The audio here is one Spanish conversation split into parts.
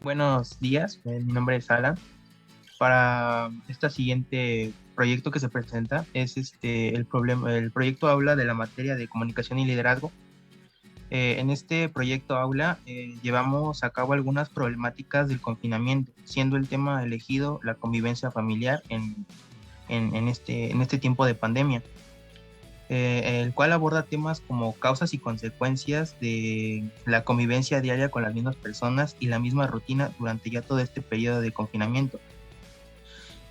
Buenos días, mi nombre es Alan. Para este siguiente proyecto que se presenta es el proyecto Aula de la materia de comunicación y liderazgo. En este proyecto Aula llevamos a cabo algunas problemáticas del confinamiento, siendo el tema elegido la convivencia familiar en este tiempo de pandemia, el cual aborda temas como causas y consecuencias de la convivencia diaria con las mismas personas y la misma rutina durante ya todo este periodo de confinamiento.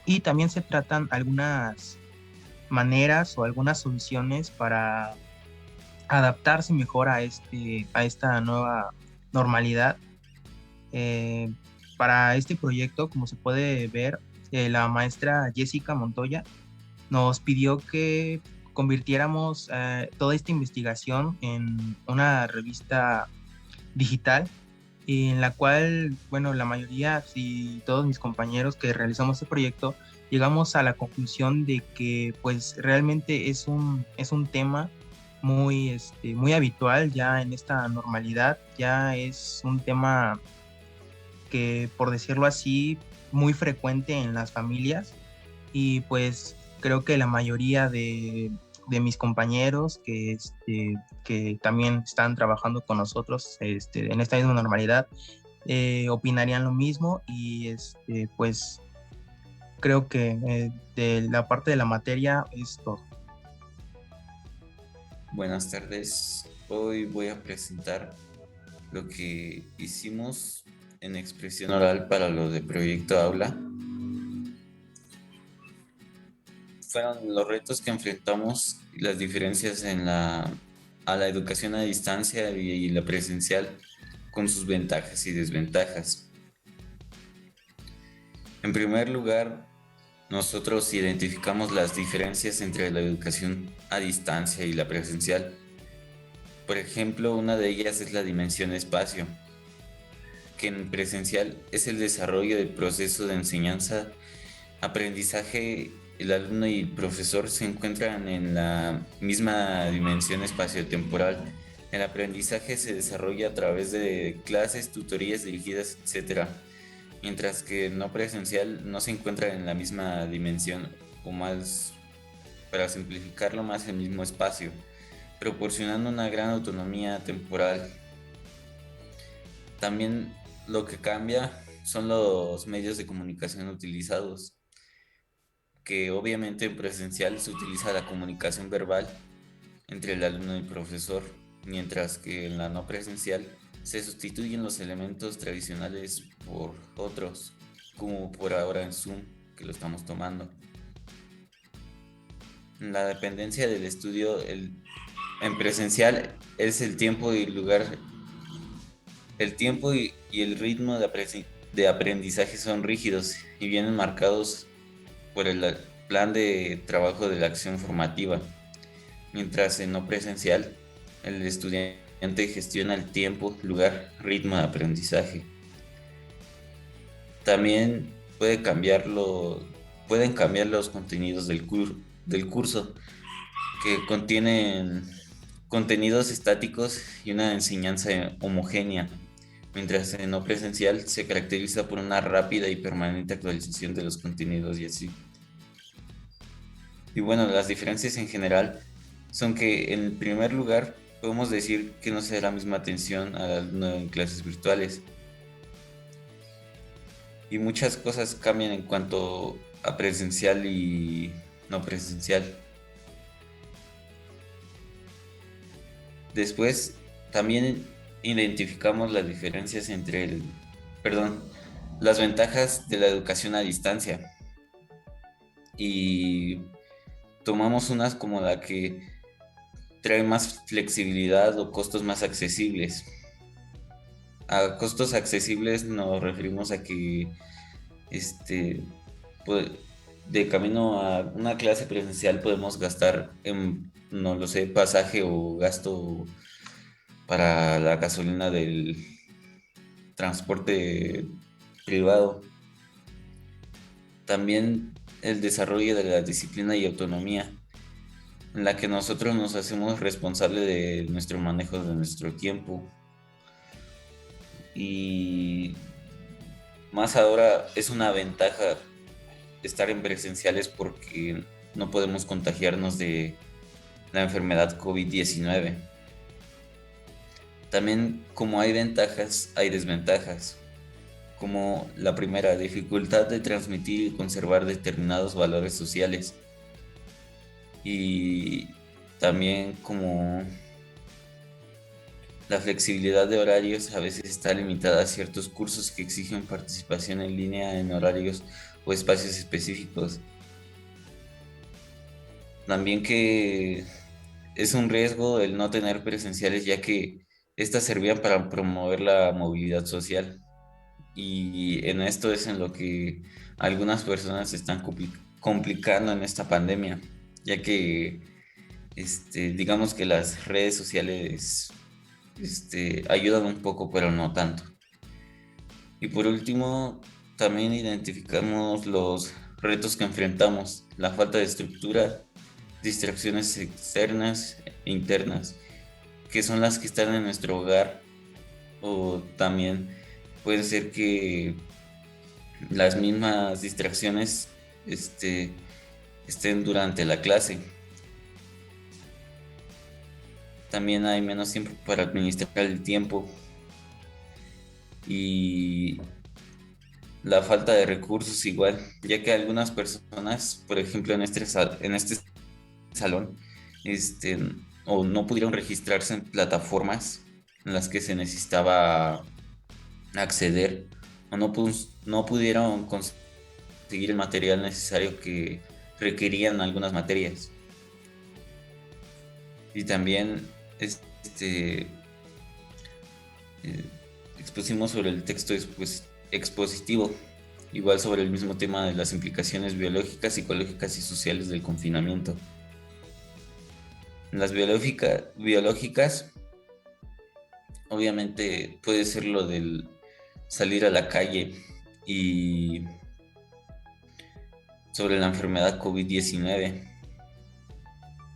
Y también se tratan algunas maneras o algunas soluciones para adaptarse mejor a esta nueva normalidad. Eh, para este proyecto, como se puede ver, la maestra Jessica Montoya nos pidió que convirtiéramos toda esta investigación en una revista digital en la cual, bueno, la mayoría y todos mis compañeros que realizamos este proyecto llegamos a la conclusión de que pues realmente es un tema muy habitual ya en esta normalidad, ya es un tema que, por decirlo así, muy frecuente en las familias y pues creo que la mayoría de mis compañeros que también están trabajando con nosotros en esta misma normalidad opinarían lo mismo y pues creo que de la parte de la materia es todo. Buenas tardes. Hoy voy a presentar lo que hicimos en expresión oral para lo de Proyecto Aula. Fueron los retos que enfrentamos y las diferencias a la educación a distancia y la presencial con sus ventajas y desventajas. En primer lugar, nosotros identificamos las diferencias entre la educación a distancia y la presencial. Por ejemplo, una de ellas es la dimensión espacio, que en presencial es el desarrollo del proceso de enseñanza, aprendizaje. El alumno y el profesor se encuentran en la misma dimensión espaciotemporal. El aprendizaje se desarrolla a través de clases, tutorías dirigidas, etcétera, mientras que el no presencial no se encuentra en la misma dimensión, o más, para simplificarlo, más el mismo espacio, proporcionando una gran autonomía temporal. También lo que cambia son los medios de comunicación utilizados, que obviamente en presencial se utiliza la comunicación verbal entre el alumno y el profesor, mientras que en la no presencial se sustituyen los elementos tradicionales por otros, como por ahora en Zoom, que lo estamos tomando. La dependencia del estudio en presencial es el tiempo y el lugar. El tiempo y el ritmo de aprendizaje son rígidos y vienen marcados por el plan de trabajo de la acción formativa, mientras en no presencial el estudiante gestiona el tiempo, lugar, ritmo de aprendizaje. También pueden cambiar los contenidos del curso, que contienen contenidos estáticos y una enseñanza homogénea, mientras en no presencial se caracteriza por una rápida y permanente actualización de los contenidos y así. Y bueno, las diferencias en general son que en primer lugar podemos decir que no se da la misma atención al alumno en clases virtuales y muchas cosas cambian en cuanto a presencial y no presencial. Después también identificamos las diferencias perdón, las ventajas de la educación a distancia y tomamos unas como la que trae más flexibilidad o costos más accesibles. A costos accesibles nos referimos a que este pues, de camino a una clase presencial podemos gastar en, no lo sé, pasaje o gasto para la gasolina del transporte privado. También el desarrollo de la disciplina y autonomía, en la que nosotros nos hacemos responsable de nuestro manejo de nuestro tiempo. Y Más ahora es una ventaja estar en presenciales porque no podemos contagiarnos de la enfermedad COVID-19. También como hay ventajas, hay desventajas, como la primera, dificultad de transmitir y conservar determinados valores sociales. Y también como la flexibilidad de horarios a veces está limitada a ciertos cursos que exigen participación en línea en horarios o espacios específicos. También que es un riesgo el no tener presenciales, ya que estas servían para promover la movilidad social. Y en esto es en lo que algunas personas se están complicando en esta pandemia, ya que digamos que las redes sociales ayudan un poco, pero no tanto. Y por último, también identificamos los retos que enfrentamos, la falta de estructura, distracciones externas e internas, que son las que están en nuestro hogar, o también puede ser que las mismas distracciones este, estén durante la clase. También hay menos tiempo para administrar el tiempo y la falta de recursos igual, ya que algunas personas, por ejemplo, en este salón, este, o no pudieron registrarse en plataformas en las que se necesitaba acceder, o no pudieron conseguir el material necesario que requerían algunas materias. Y también este, eh, expusimos sobre el texto expositivo, igual sobre el mismo tema de las implicaciones biológicas, psicológicas y sociales del confinamiento. Las biológicas, obviamente puede ser lo del salir a la calle, y sobre la enfermedad COVID-19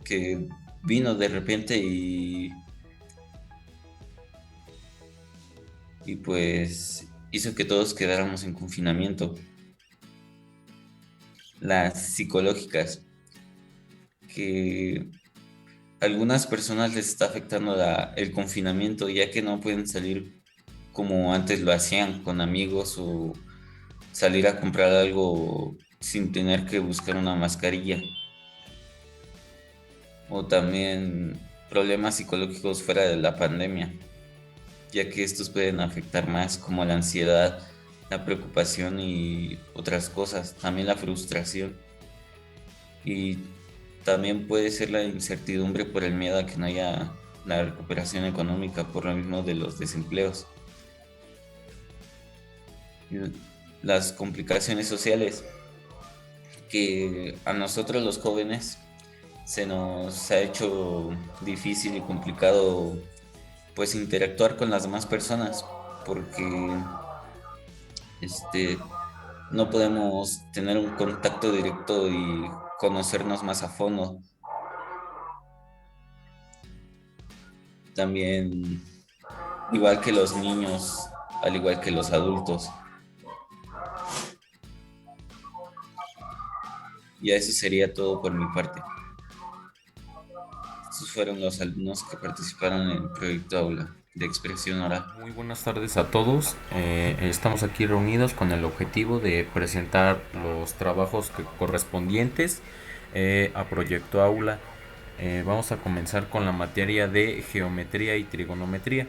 que vino de repente y pues hizo que todos quedáramos en confinamiento. Las psicológicas, que a algunas personas les está afectando el confinamiento, ya que no pueden salir como antes lo hacían con amigos, o salir a comprar algo sin tener que buscar una mascarilla. O también problemas psicológicos fuera de la pandemia, ya que estos pueden afectar más, como la ansiedad, la preocupación y otras cosas, también la frustración. Y también puede ser la incertidumbre por el miedo a que no haya la recuperación económica por lo mismo de los desempleos. Y las complicaciones sociales, que a nosotros los jóvenes se nos ha hecho difícil y complicado pues interactuar con las demás personas, porque no podemos tener un contacto directo y conocernos más a fondo. También, igual que los niños, al igual que los adultos. Y eso sería todo por mi parte. Estos fueron los alumnos que participaron en el proyecto Aula de expresión oral. Muy buenas tardes a todos. Estamos aquí reunidos con el objetivo de presentar los trabajos correspondientes a Proyecto Aula. Vamos a comenzar con la materia de geometría y trigonometría.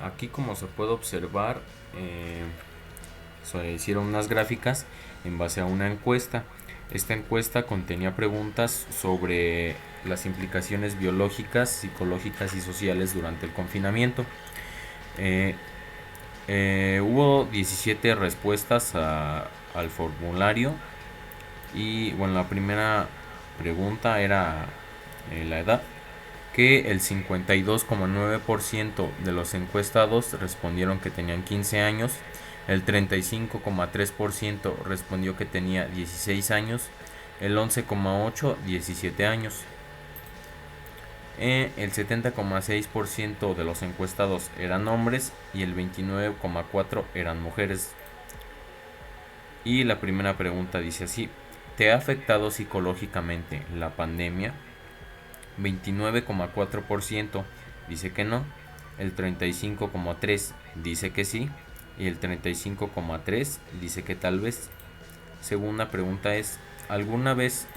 Aquí, como se puede observar, se hicieron unas gráficas en base a una encuesta. Esta encuesta contenía preguntas sobre las implicaciones biológicas, psicológicas y sociales durante el confinamiento. Hubo 17 respuestas al formulario, y bueno, la primera pregunta era la edad, que el 52,9% de los encuestados respondieron que tenían 15 años, el 35,3% respondió que tenía 16 años, el 11,8% 17 años. El 70,6% de los encuestados eran hombres y el 29,4% eran mujeres. Y la primera pregunta dice así: ¿te ha afectado psicológicamente la pandemia? 29,4% dice que no, el 35,3% dice que sí y el 35,3% dice que tal vez. Segunda pregunta es: ¿alguna vez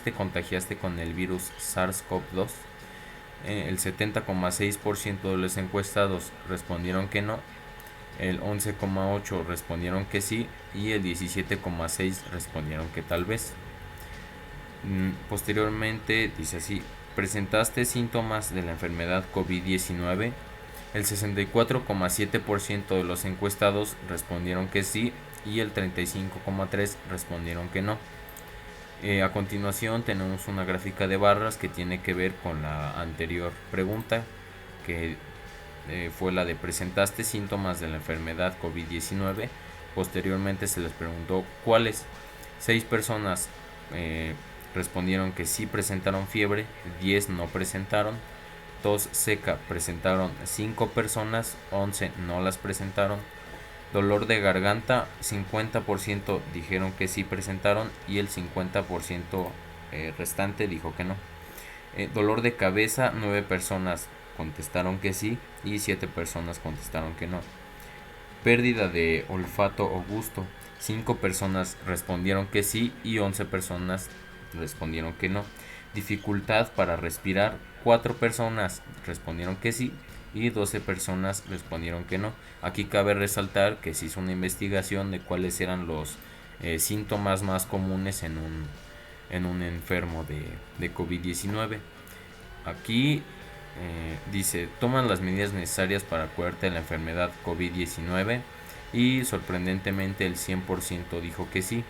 te contagiaste con el virus SARS-CoV-2? El 70,6% de los encuestados respondieron que no, el 11,8% respondieron que sí y el 17,6% respondieron que tal vez. Posteriormente dice así: ¿presentaste síntomas de la enfermedad COVID-19? El 64,7% de los encuestados respondieron que sí y el 35,3% respondieron que no. A continuación tenemos una gráfica de barras que tiene que ver con la anterior pregunta, que fue la de ¿presentaste síntomas de la enfermedad COVID-19? Posteriormente se les preguntó cuáles. 6 personas respondieron que sí presentaron fiebre, 10 no presentaron. Tos seca presentaron 5 personas, 11 no las presentaron. Dolor de garganta, 50% dijeron que sí presentaron y el 50% restante dijo que no. Dolor de cabeza, 9 personas contestaron que sí y 7 personas contestaron que no. Pérdida de olfato o gusto, 5 personas respondieron que sí y 11 personas respondieron que no. Dificultad para respirar, 4 personas respondieron que sí y 12 personas respondieron que no. Aquí cabe resaltar que se hizo una investigación de cuáles eran los síntomas más comunes en un enfermo de COVID-19. Aquí dice: toman las medidas necesarias para cuidarte de la enfermedad COVID-19 y sorprendentemente el 100% dijo que sí.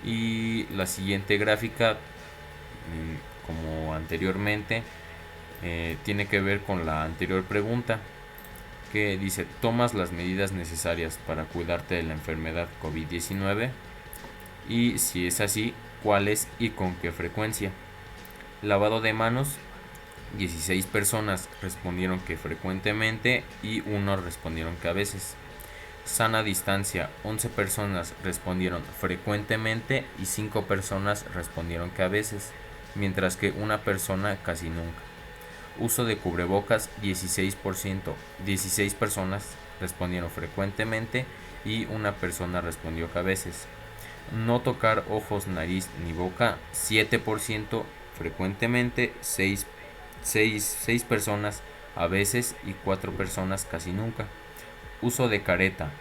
Y la siguiente gráfica, como anteriormente, tiene que ver con la anterior pregunta, que dice: ¿tomas las medidas necesarias para cuidarte de la enfermedad COVID-19? Y si es así, ¿cuáles y con qué frecuencia? Lavado de manos, 16 personas respondieron que frecuentemente y 1 respondieron que a veces. Sana distancia, 11 personas respondieron frecuentemente y 5 personas respondieron que a veces, mientras que una persona casi nunca. Uso de cubrebocas, 16 personas respondieron frecuentemente y una persona respondió que a veces. No tocar ojos, nariz ni boca, 7% frecuentemente, 6 personas a veces y 4 personas casi nunca. Uso de careta,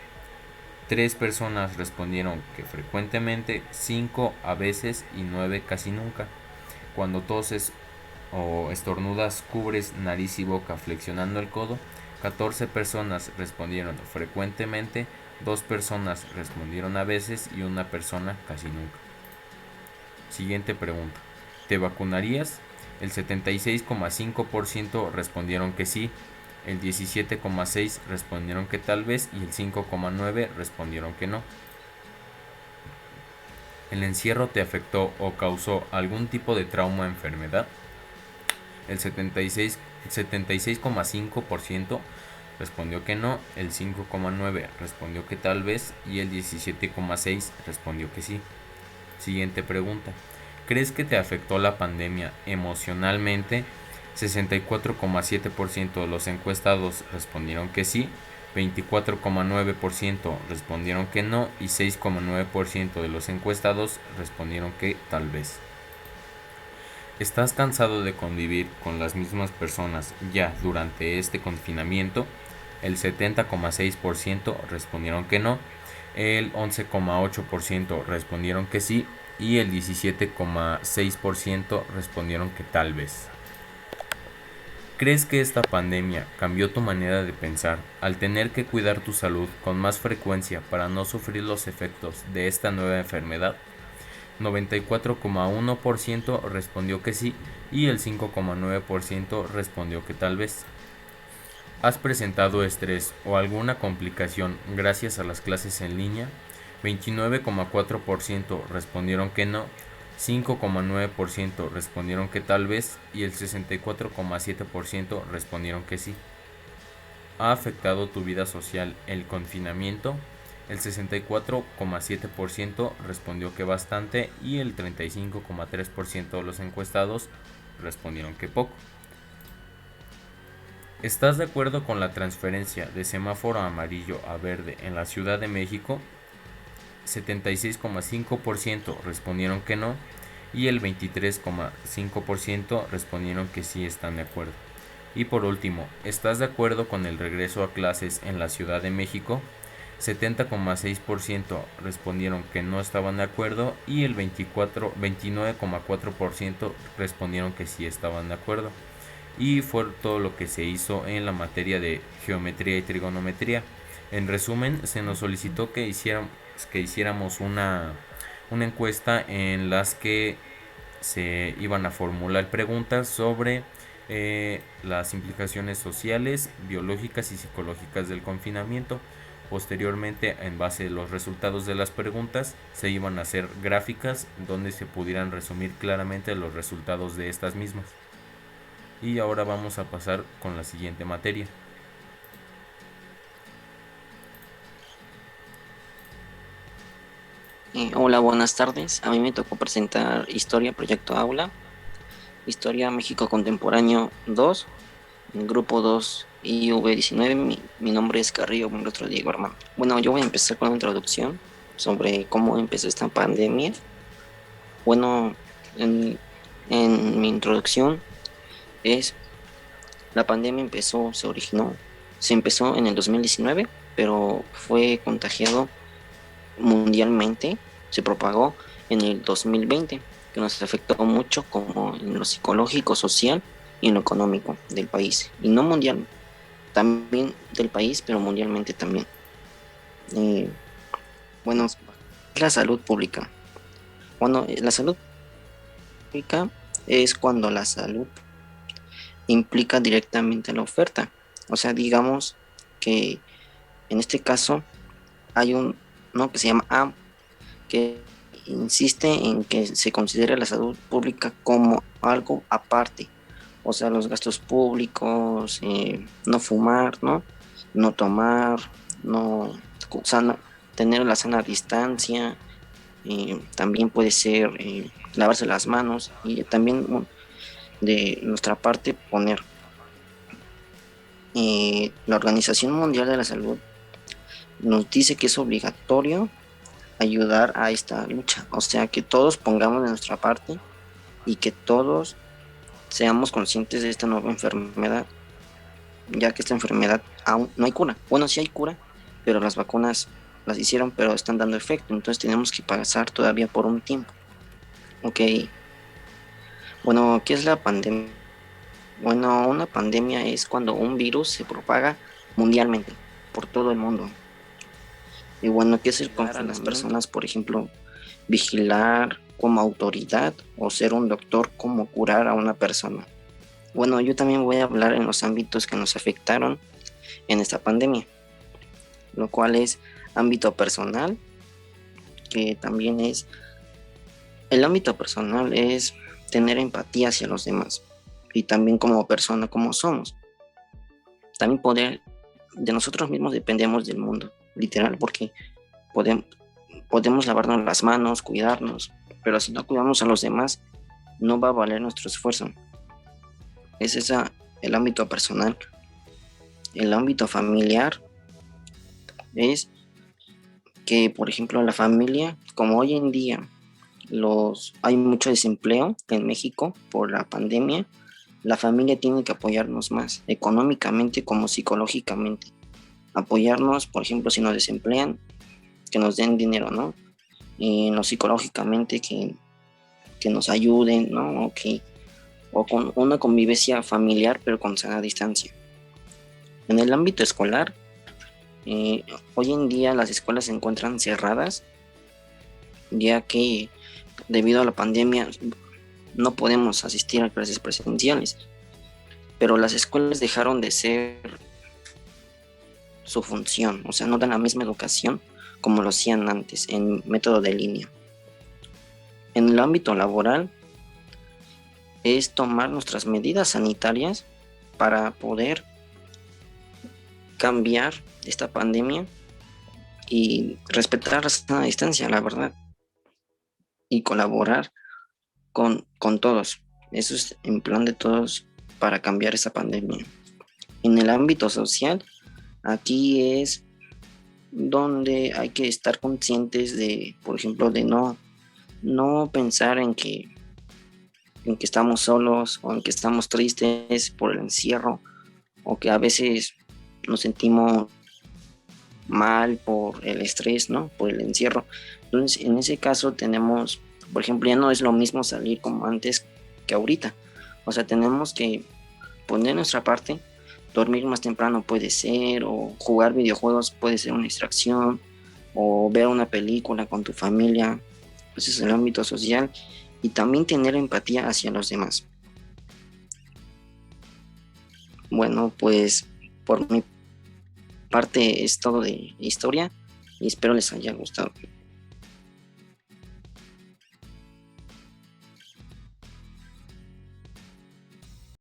3 personas respondieron que frecuentemente, 5 a veces y 9 casi nunca. Cuando toses o estornudas, cubres nariz y boca flexionando el codo, 14 personas respondieron frecuentemente, 2 personas respondieron a veces y una persona casi nunca. Siguiente pregunta: ¿te vacunarías? El 76,5% respondieron que sí, el 17,6% respondieron que tal vez y el 5,9% respondieron que no. ¿El encierro te afectó o causó algún tipo de trauma o enfermedad? El 76,5% respondió que no, el 5,9% respondió que tal vez y el 17,6% respondió que sí. Siguiente pregunta: ¿crees que te afectó la pandemia emocionalmente? 64,7% de los encuestados respondieron que sí, 24,9% respondieron que no y 6,9% de los encuestados respondieron que tal vez. ¿Estás cansado de convivir con las mismas personas ya durante este confinamiento? El 70,6% respondieron que no, el 11,8% respondieron que sí y el 17,6% respondieron que tal vez. ¿Crees que esta pandemia cambió tu manera de pensar al tener que cuidar tu salud con más frecuencia para no sufrir los efectos de esta nueva enfermedad? 94,1% respondió que sí y el 5,9% respondió que tal vez. ¿Has presentado estrés o alguna complicación gracias a las clases en línea? 29,4% respondieron que no, 5,9% respondieron que tal vez y el 64,7% respondieron que sí. ¿Ha afectado tu vida social el confinamiento? El 64,7% respondió que bastante y el 35,3% de los encuestados respondieron que poco. ¿Estás de acuerdo con la transferencia de semáforo amarillo a verde en la Ciudad de México? 76,5% respondieron que no y el 23,5% respondieron que sí están de acuerdo. Y por último, ¿estás de acuerdo con el regreso a clases en la Ciudad de México? 70,6% respondieron que no estaban de acuerdo y el 29,4% respondieron que sí estaban de acuerdo. Y fue todo lo que se hizo en la materia de geometría y trigonometría. En resumen, se nos solicitó que hiciéramos una encuesta en las que se iban a formular preguntas sobre las implicaciones sociales, biológicas y psicológicas del confinamiento. Posteriormente, en base a los resultados de las preguntas, se iban a hacer gráficas donde se pudieran resumir claramente los resultados de estas mismas. Y ahora vamos a pasar con la siguiente materia. Hola, buenas tardes. A mí me tocó presentar Historia Proyecto Aula, Historia México Contemporáneo 2, Grupo 2 IV19. Mi nombre es Carrillo Buenrostro Diego Armando. Bueno, yo voy a empezar con una introducción sobre cómo empezó esta pandemia. Bueno, en mi introducción es, la pandemia se empezó en el 2019, pero fue contagiado mundialmente, se propagó en el 2020, que nos afectó mucho como en lo psicológico, social y en lo económico del país, y no mundial, también del país, pero mundialmente también. Bueno, la salud pública. Bueno, la salud pública es cuando la salud implica directamente la oferta. O sea, digamos que en este caso hay uno que se llama AM, que insiste en que se considere la salud pública como algo aparte. O sea, los gastos públicos, no fumar, ¿no? No tomar, no, tener la sana distancia, también puede ser lavarse las manos y también de nuestra parte poner la Organización Mundial de la Salud nos dice que es obligatorio ayudar a esta lucha, o sea, que todos pongamos de nuestra parte y que todos seamos conscientes de esta nueva enfermedad, ya que esta enfermedad aún no hay cura. Bueno, sí hay cura, pero las vacunas las hicieron, pero están dando efecto, entonces tenemos que pasar todavía por un tiempo. Ok, bueno, ¿qué es la pandemia? Bueno, una pandemia es cuando un virus se propaga mundialmente, por todo el mundo. Y bueno, ¿qué es el confinar a las personas? Por ejemplo, vigilar como autoridad o ser un doctor como curar a una persona. Bueno, yo también voy a hablar en los ámbitos que nos afectaron en esta pandemia, lo cual es ámbito personal, que también es, el ámbito personal es tener empatía hacia los demás y también como persona como somos. También de nosotros mismos dependemos del mundo, literal, porque podemos lavarnos las manos, cuidarnos, pero si no cuidamos a los demás, no va a valer nuestro esfuerzo. Es el ámbito personal. El ámbito familiar es que, por ejemplo, la familia, como hoy en día hay mucho desempleo en México por la pandemia, la familia tiene que apoyarnos más económicamente como psicológicamente. Apoyarnos, por ejemplo, si nos desemplean, que nos den dinero, ¿no? Y no psicológicamente que nos ayuden, ¿no? O con una convivencia familiar, pero con sana distancia. En el ámbito escolar, hoy en día las escuelas se encuentran cerradas, ya que debido a la pandemia no podemos asistir a clases presenciales, pero las escuelas dejaron de ser su función, o sea, no dan la misma educación como lo hacían antes en método de línea. En el ámbito laboral es tomar nuestras medidas sanitarias para poder cambiar esta pandemia y respetar la sana distancia, la verdad, y colaborar con todos. Eso es en plan de todos para cambiar esta pandemia. En el ámbito social, aquí es donde hay que estar conscientes de, por ejemplo, de no pensar en que estamos solos o en que estamos tristes por el encierro o que a veces nos sentimos mal por el estrés, ¿no? Por el encierro. Entonces, en ese caso tenemos, por ejemplo, ya no es lo mismo salir como antes que ahorita. O sea, tenemos que poner nuestra parte, dormir más temprano puede ser, o jugar videojuegos puede ser una distracción, o ver una película con tu familia. Ese es el ámbito social. Y también tener empatía hacia los demás. Bueno, pues por mi parte es todo de historia y espero les haya gustado.